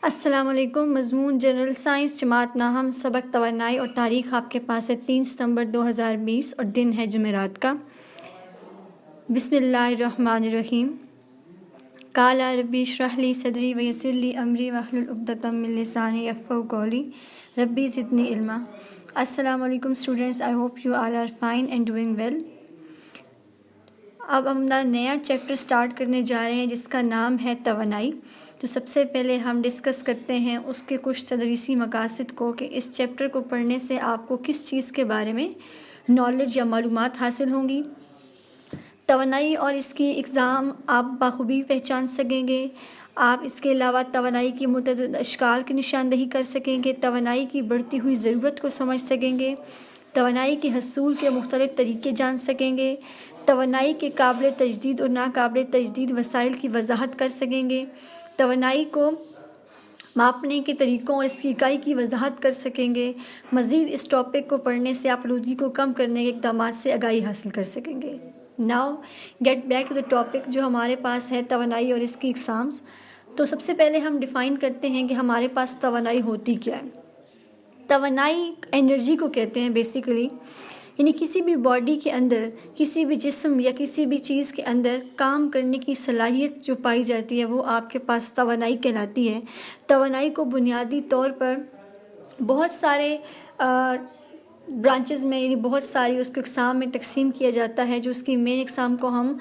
السلام علیکم۔ مضمون جنرل سائنس جماعت ناہم، سبق توانائی اور تاریخ آپ کے پاس ہے 3 ستمبر 2020 اور دن ہے جمعرات کا۔ بسم اللہ الرحمن الرحیم۔ قال ربی اشرح لی صدری ویسر لی امری واحلل عقدۃ من لسانی یفقہوا قولی ربی زدنی علما۔ السلام علیکم students, I hope you all are fine and doing well. اب ہم نیا چیپٹر سٹارٹ کرنے جا رہے ہیں جس کا نام ہے توانائی۔ تو سب سے پہلے ہم ڈسکس کرتے ہیں اس کے کچھ تدریسی مقاصد کو کہ اس چیپٹر کو پڑھنے سے آپ کو کس چیز کے بارے میں نالج یا معلومات حاصل ہوں گی۔ توانائی اور اس کی اقسام آپ بخوبی پہچان سکیں گے۔ آپ اس کے علاوہ توانائی کی متعدد اشکال کی نشاندہی کر سکیں گے، توانائی کی بڑھتی ہوئی ضرورت کو سمجھ سکیں گے، توانائی کے حصول کے مختلف طریقے جان سکیں گے، توانائی کے قابل تجدید اور ناقابل تجدید وسائل کی وضاحت کر سکیں گے، توانائی کو ماپنے کے طریقوں اور اس کی اکائی کی وضاحت کر سکیں گے۔ مزید اس ٹاپک کو پڑھنے سے آپ آلودگی کو کم کرنے کے اقدامات سے آگاہی حاصل کر سکیں گے۔ Now get back to the topic جو ہمارے پاس ہے توانائی اور اس کی اقسامز۔ تو سب سے پہلے ہم ڈیفائن کرتے ہیں کہ ہمارے پاس توانائی ہوتی کیا ہے۔ توانائی انرجی کو کہتے ہیں بیسیکلی، یعنی کسی بھی باڈی کے اندر، کسی بھی جسم یا کسی بھی چیز کے اندر کام کرنے کی صلاحیت جو پائی جاتی ہے وہ آپ کے پاس توانائی کہلاتی ہے۔ توانائی کو بنیادی طور پر بہت سارے برانچز میں، یعنی بہت ساری اس کو اقسام میں تقسیم کیا جاتا ہے۔ جو اس کی مین اقسام کو ہم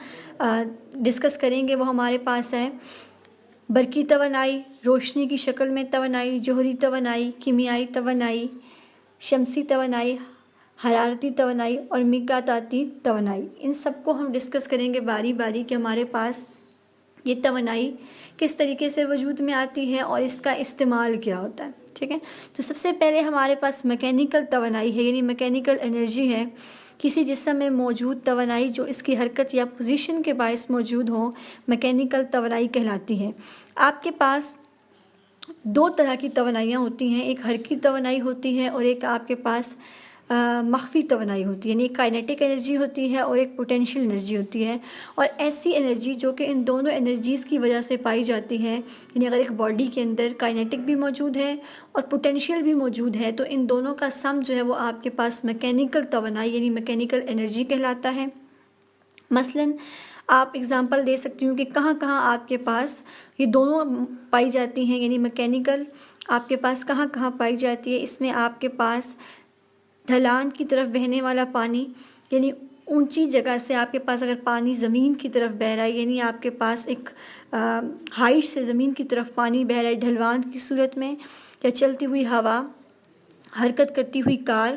ڈسکس کریں گے وہ ہمارے پاس ہے برقی توانائی، روشنی کی شکل میں توانائی، جوہری توانائی، کیمیائی توانائی، شمسی توانائی، حرارتی توانائی اور مغناطیسی توانائی۔ ان سب کو ہم ڈسکس کریں گے باری باری کہ ہمارے پاس یہ توانائی کس طریقے سے وجود میں آتی ہے اور اس کا استعمال کیا ہوتا ہے، ٹھیک ہے۔ تو سب سے پہلے ہمارے پاس میکینیکل توانائی ہے، یعنی میکینیکل انرجی ہے۔ کسی جسم میں موجود توانائی جو اس کی حرکت یا پوزیشن کے باعث موجود ہو، میکینیکل توانائی کہلاتی ہے۔ آپ کے پاس دو طرح کی توانائیاں ہوتی ہیں، ایک حرکی توانائی ہوتی ہے اور ایک آپ کے پاس مخفی توانائی ہوتی ہے، یعنی ایک کائنیٹک انرجی ہوتی ہے اور ایک پوٹینشیل انرجی ہوتی ہے۔ اور ایسی انرجی جو کہ ان دونوں انرجیز کی وجہ سے پائی جاتی ہے، یعنی اگر ایک باڈی کے اندر کائنیٹک بھی موجود ہے اور پوٹینشیل بھی موجود ہے تو ان دونوں کا سم جو ہے وہ آپ کے پاس میکینیکل توانائی یعنی میکینیکل انرجی کہلاتا ہے۔ مثلاً آپ اگزامپل دے سکتی ہوں کہ کہاں کہاں آپ کے پاس یہ دونوں پائی جاتی ہیں، یعنی میکینیکل آپ کے پاس کہاں کہاں پائی جاتی ہے۔ اس میں آپ کے پاس ڈھلان کی طرف بہنے والا پانی، یعنی اونچی جگہ سے آپ کے پاس اگر پانی زمین کی طرف بہہ رہا ہے، یعنی آپ کے پاس ایک ہائٹ سے زمین کی طرف پانی بہہ رہا ہے ڈھلوان کی صورت میں، یا چلتی ہوئی ہوا، حرکت کرتی ہوئی کار،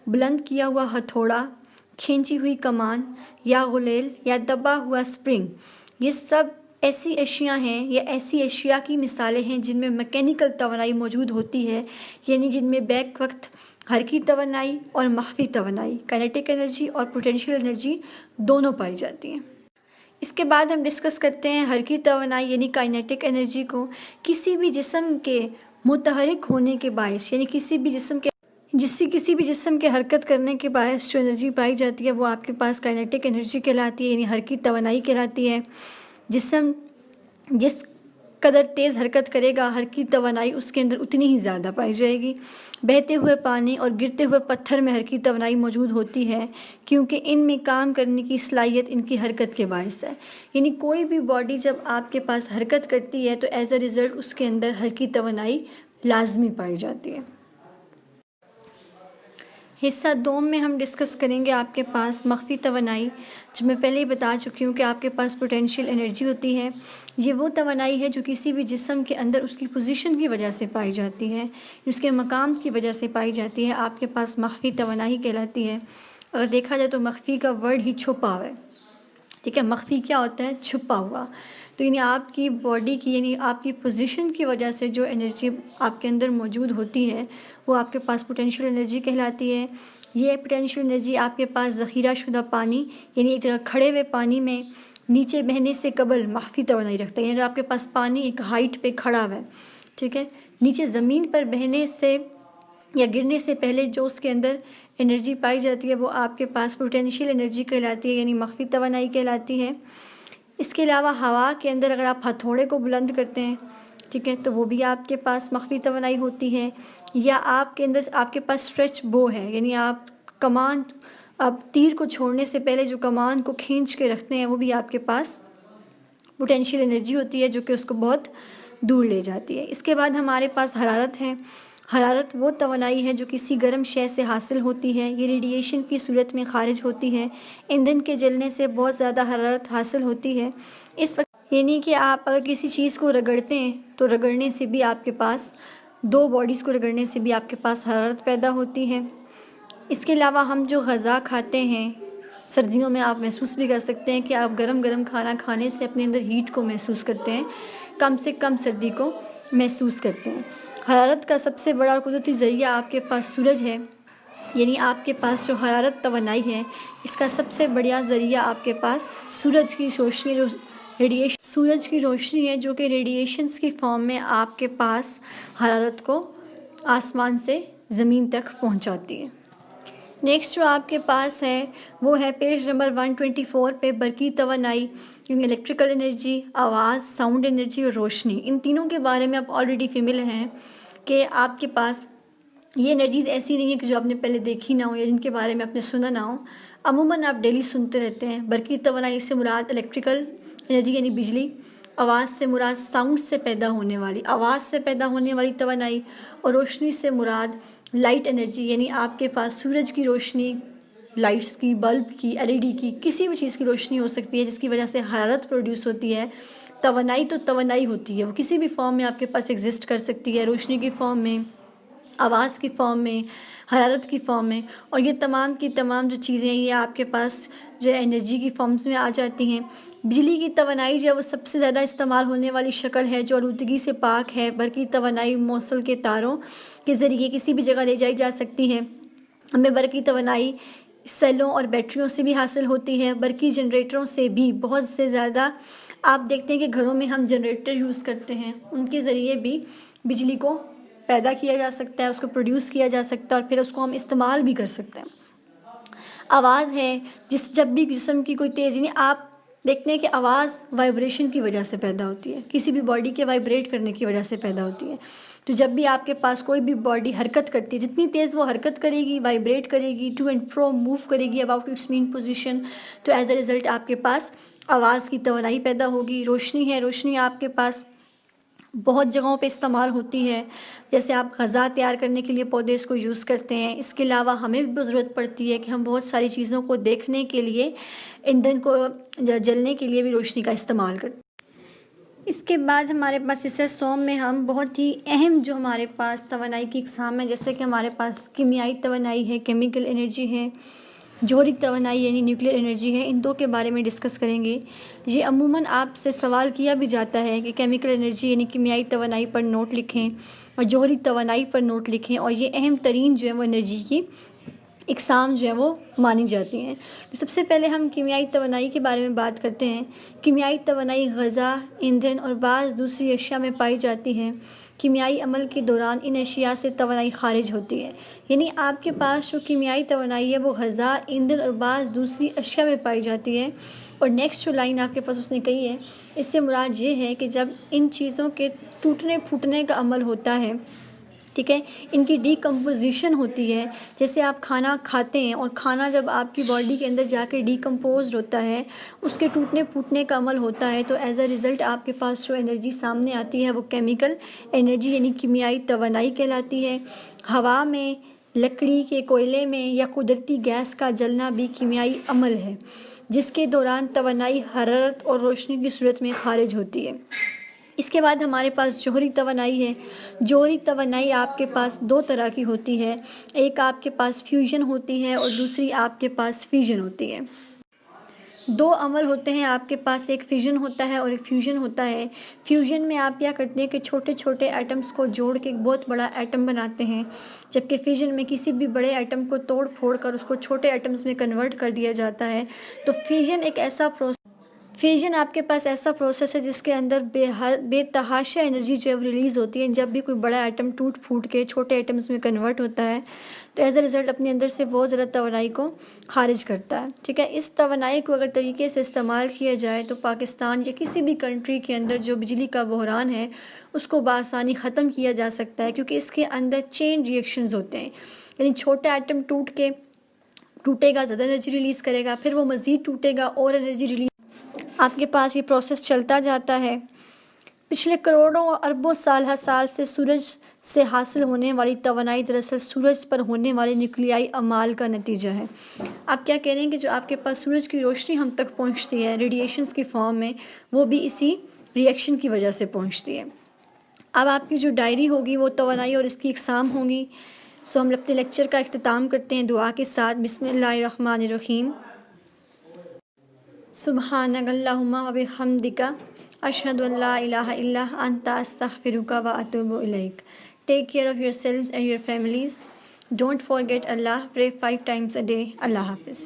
بلند کیا ہوا ہتھوڑا، کھینچی ہوئی کمان یا غلیل یا دبا ہوا اسپرنگ، یہ سب ایسی اشیاء ہیں یا ایسی اشیاء کی مثالیں ہیں جن میں میکینیکل توانائی موجود ہوتی ہے، یعنی جن میں بیک وقت حرکی توانائی اور مخفی توانائی، کائنیٹک انرجی اور پوٹینشیل انرجی دونوں پائی جاتی ہیں۔ اس کے بعد ہم ڈسکس کرتے ہیں حرکی توانائی یعنی کائنیٹک انرجی کو۔ کسی بھی جسم کے متحرک ہونے کے باعث، یعنی کسی بھی جسم کے حرکت کرنے کے باعث جو انرجی پائی جاتی ہے وہ آپ کے پاس کائنیٹک انرجی کہلاتی ہے، یعنی حرکی توانائی کہلاتی ہے۔ جسم جس قدر تیز حرکت کرے گا، حرکی توانائی اس کے اندر اتنی ہی زیادہ پائی جائے گی۔ بہتے ہوئے پانی اور گرتے ہوئے پتھر میں حرکی توانائی موجود ہوتی ہے کیونکہ ان میں کام کرنے کی صلاحیت ان کی حرکت کے باعث ہے۔ یعنی کوئی بھی باڈی جب آپ کے پاس حرکت کرتی ہے تو ایز اے ریزلٹ اس کے اندر حرکی توانائی لازمی پائی جاتی ہے۔ حصہ دوم میں ہم ڈسکس کریں گے آپ کے پاس مخفی توانائی، جو میں پہلے ہی بتا چکی ہوں کہ آپ کے پاس پوٹینشیل انرجی ہوتی ہے۔ یہ وہ توانائی ہے جو کسی بھی جسم کے اندر اس کی پوزیشن کی وجہ سے پائی جاتی ہے، اس کے مقام کی وجہ سے پائی جاتی ہے، آپ کے پاس مخفی توانائی کہلاتی ہے۔ اگر دیکھا جائے تو مخفی کا ورڈ ہی چھپا ہوا ہے، ٹھیک ہے۔ مخفی کیا ہوتا ہے؟ چھپا ہوا۔ تو یعنی آپ کی باڈی کی، یعنی آپ کی پوزیشن کی وجہ سے جو انرجی آپ کے اندر موجود ہوتی ہے وہ آپ کے پاس پوٹینشیل انرجی کہلاتی ہے۔ یہ پوٹینشیل انرجی آپ کے پاس ذخیرہ شدہ پانی، یعنی ایک جگہ کھڑے ہوئے پانی میں نیچے بہنے سے قبل مخفی توانائی رکھتا ہے، یعنی آپ کے پاس پانی ایک ہائٹ پہ کھڑا ہوا ہے، ٹھیک ہے، نیچے زمین پر بہنے سے یا گرنے سے پہلے جو اس کے اندر انرجی پائی جاتی ہے وہ آپ کے پاس پوٹینشیل انرجی کہلاتی ہے، یعنی مخفی توانائی کہلاتی ہے۔ اس کے علاوہ ہوا کے اندر اگر آپ ہتھوڑے کو بلند کرتے ہیں، ٹھیک ہے، تو وہ بھی آپ کے پاس مخفی توانائی ہوتی ہے. یا آپ کے اندر آپ کے پاس اسٹریچ بو ہے، یعنی آپ تیر کو چھوڑنے سے پہلے جو کمان کو کھینچ کے رکھتے ہیں، وہ بھی آپ کے پاس پوٹینشیل انرجی ہوتی ہے جو کہ اس کو بہت دور لے جاتی ہے. اس کے بعد ہمارے پاس حرارت ہے. حرارت وہ توانائی ہے جو کسی گرم شے سے حاصل ہوتی ہے. یہ ریڈیشن کی صورت میں خارج ہوتی ہے. ایندھن کے جلنے سے بہت زیادہ حرارت حاصل ہوتی ہے. اس وقت یعنی کہ آپ اگر کسی چیز کو رگڑتے ہیں تو رگڑنے سے بھی آپ کے پاس دو باڈیز کو رگڑنے سے بھی آپ کے پاس حرارت پیدا ہوتی ہے. اس کے علاوہ ہم جو غذا کھاتے ہیں، سردیوں میں آپ محسوس بھی کر سکتے ہیں کہ آپ گرم گرم کھانا کھانے سے اپنے اندر ہیٹ کو محسوس کرتے ہیں، کم سے کم سردی کو محسوس کرتے ہیں. حرارت کا سب سے بڑا اور قدرتی ذریعہ آپ کے پاس سورج ہے. یعنی آپ کے پاس جو حرارت توانائی ہے، اس کا سب سے بڑا ذریعہ آپ کے پاس سورج کی روشنی ہے، جو کہ ریڈیشنز کی فارم میں آپ کے پاس حرارت کو آسمان سے زمین تک پہنچاتی ہے. نیکسٹ جو آپ کے پاس ہے وہ ہے پیج نمبر 124 پہ برقی توانائی، یعنی الیکٹریکل انرجی، آواز، ساؤنڈ انرجی اور روشنی. ان تینوں کے بارے میں آپ آلریڈی فیملیئر ہیں کہ آپ کے پاس یہ انرجیز ایسی نہیں ہیں کہ جو آپ نے پہلے دیکھی نہ ہو یا جن کے بارے میں آپ نے سنا نہ ہو. عموماً آپ ڈیلی سنتے رہتے ہیں. برقی توانائی سے مراد الیکٹریکل انرجی یعنی بجلی، آواز سے مراد ساؤنڈ سے پیدا ہونے والی توانائی، اور روشنی سے مراد لائٹ انرجی یعنی آپ کے پاس سورج کی روشنی، لائٹس کی، بلب کی، LED کی، کسی بھی چیز کی روشنی ہو سکتی ہے جس کی وجہ سے حرارت پروڈیوس ہوتی ہے. توانائی تو توانائی ہوتی ہے، وہ کسی بھی فارم میں آپ کے پاس ایگزسٹ کر سکتی ہے، روشنی کی فارم میں، آواز کی فارم میں، حرارت کی فارم میں. اور یہ تمام کی تمام جو چیزیں یہ آپ کے پاس جو ہے انرجی کی فارمز میں آ جاتی ہیں. بجلی کی توانائی جو ہے وہ سب سے زیادہ استعمال ہونے والی شکل ہے جو آلودگی سے پاک ہے. برقی توانائی موصل کے تاروں کے ذریعے کسی بھی جگہ لے جائی جا سکتی ہے. ہمیں برقی توانائی سیلوں اور بیٹریوں سے بھی حاصل ہوتی ہے، برقی جنریٹروں سے بھی بہت سے زیادہ. آپ دیکھتے ہیں کہ گھروں میں ہم جنریٹر یوز کرتے ہیں، ان کے ذریعے بھی بجلی کو پیدا کیا جا سکتا ہے، اس کو پروڈیوس کیا جا سکتا ہے اور پھر اس کو ہم استعمال بھی کر سکتے ہیں. آواز ہے، جب بھی جسم کی کوئی تیز، یعنی آپ دیکھتے ہیں کہ آواز وائبریشن کی وجہ سے پیدا ہوتی ہے، کسی بھی باڈی کے وائبریٹ کرنے کی وجہ سے پیدا ہوتی ہے. تو جب بھی آپ کے پاس کوئی بھی باڈی حرکت کرتی ہے، جتنی تیز وہ حرکت کرے گی، وائبریٹ کرے گی، ٹو اینڈ فرو موو کرے گی اباؤٹ اٹس مین پوزیشن، تو ایز اے ریزلٹ آپ کے پاس آواز کی توانائی پیدا ہوگی. روشنی ہے، روشنی آپ کے پاس بہت جگہوں پہ استعمال ہوتی ہے. جیسے آپ غذا تیار کرنے کے لیے پودے اس کو یوز کرتے ہیں. اس کے علاوہ ہمیں بھی ضرورت پڑتی ہے کہ ہم بہت ساری چیزوں کو دیکھنے کے لیے، ایندھن کو جلنے کے لیے بھی روشنی کا استعمال کرتے ہیں. اس کے بعد ہمارے پاس حصہ سوم میں ہم بہت ہی اہم جو ہمارے پاس توانائی کی اقسام ہے، جیسے کہ ہمارے پاس کیمیائی توانائی ہے، کیمیکل انرجی ہے، جوہری توانائی یعنی نیوکلیئر انرجی ہے. ان دو کے بارے میں ڈسکس کریں گے. یہ عموماً آپ سے سوال کیا بھی جاتا ہے کہ کیمیکل انرجی یعنی کیمیائی توانائی پر نوٹ لکھیں اور جوہری توانائی پر نوٹ لکھیں، اور یہ اہم ترین جو ہے وہ انرجی کی اقسام جو ہیں وہ مانی جاتی ہیں. تو سب سے پہلے ہم کیمیائی توانائی کے بارے میں بات کرتے ہیں. کیمیائی توانائی غذا، ایندھن اور بعض دوسری اشیاء میں پائی جاتی ہے. کیمیائی عمل کے دوران ان اشیاء سے توانائی خارج ہوتی ہے. یعنی آپ کے پاس جو کیمیائی توانائی ہے وہ غذا، ایندھن اور بعض دوسری اشیاء میں پائی جاتی ہے. اور نیکسٹ جو لائن آپ کے پاس اس نے کہی ہے، اس سے مراد یہ ہے کہ جب ان چیزوں کے ٹوٹنے پھوٹنے کا عمل ہوتا ہے، ٹھیک ہے، ان کی ڈی کمپوزیشن ہوتی ہے. جیسے آپ کھانا کھاتے ہیں اور کھانا جب آپ کی باڈی کے اندر جا کے ڈی کمپوزڈ ہوتا ہے، اس کے ٹوٹنے پھوٹنے کا عمل ہوتا ہے، تو ایز اے ریزلٹ آپ کے پاس جو انرجی سامنے آتی ہے وہ کیمیکل انرجی یعنی کیمیائی توانائی کہلاتی ہے. ہوا میں، لکڑی کے کوئلے میں یا قدرتی گیس کا جلنا بھی کیمیائی عمل ہے جس کے دوران توانائی حرارت اور روشنی کی صورت میں خارج ہوتی ہے. اس کے بعد ہمارے پاس جوہری توانائی ہے. جوہری توانائی آپ کے پاس دو طرح کی ہوتی ہے، ایک آپ کے پاس فیوژن ہوتی ہے اور دوسری آپ کے پاس فیژن ہوتی ہے. دو عمل ہوتے ہیں آپ کے پاس، ایک فیژن ہوتا ہے اور ایک فیوژن ہوتا ہے. فیوژن میں آپ کیا کرتے ہیں کہ چھوٹے چھوٹے ایٹمز کو جوڑ کے ایک بہت بڑا ایٹم بناتے ہیں، جبکہ فیژن میں کسی بھی بڑے ایٹم کو توڑ پھوڑ کر اس کو چھوٹے ایٹمز میں کنورٹ کر دیا جاتا ہے. تو فیژن ایک ایسا فیژن آپ کے پاس ایسا پروسیس ہے جس کے اندر بے تحاشا انرجی جو ہے وہ ریلیز ہوتی ہے. جب بھی کوئی بڑا ایٹم ٹوٹ پھوٹ کے چھوٹے ایٹمز میں کنورٹ ہوتا ہے تو ایز اے رزلٹ اپنے اندر سے بہت زیادہ توانائی کو خارج کرتا ہے. ٹھیک ہے، اس توانائی کو اگر طریقے سے استعمال کیا جائے تو پاکستان یا کسی بھی کنٹری کے اندر جو بجلی کا بحران ہے اس کو بآسانی ختم کیا جا سکتا ہے، کیونکہ اس کے اندر چین ری ایکشنز ہوتے ہیں. یعنی چھوٹا ایٹم ٹوٹے گا، زیادہ انرجی ریلیز کرے گا، پھر وہ مزید ٹوٹے گا اور انرجی ریلیز. آپ کے پاس یہ پروسیس چلتا جاتا ہے. پچھلے کروڑوں اور اربوں سال ہر سال سے سورج سے حاصل ہونے والی توانائی دراصل سورج پر ہونے والے نیوکلیائی اعمال کا نتیجہ ہے. آپ کیا کہہ رہے ہیں کہ جو آپ کے پاس سورج کی روشنی ہم تک پہنچتی ہے ریڈیشنز کی فارم میں، وہ بھی اسی ری ایکشن کی وجہ سے پہنچتی ہے. اب آپ کی جو ڈائری ہوگی وہ توانائی اور اس کی اقسام ہوں گی. سو ہم اپنے لیکچر کا اختتام کرتے ہیں دعا کے ساتھ. بسم اللہ الرحمن الرحیم. سبحانک اللہم و بحمدک اشہد ان لا الہ الا انت استغفرک و اتوب الیک. Take care of yourselves and your families. Don't forget Allah. Pray 5 times a day. Allah Hafiz.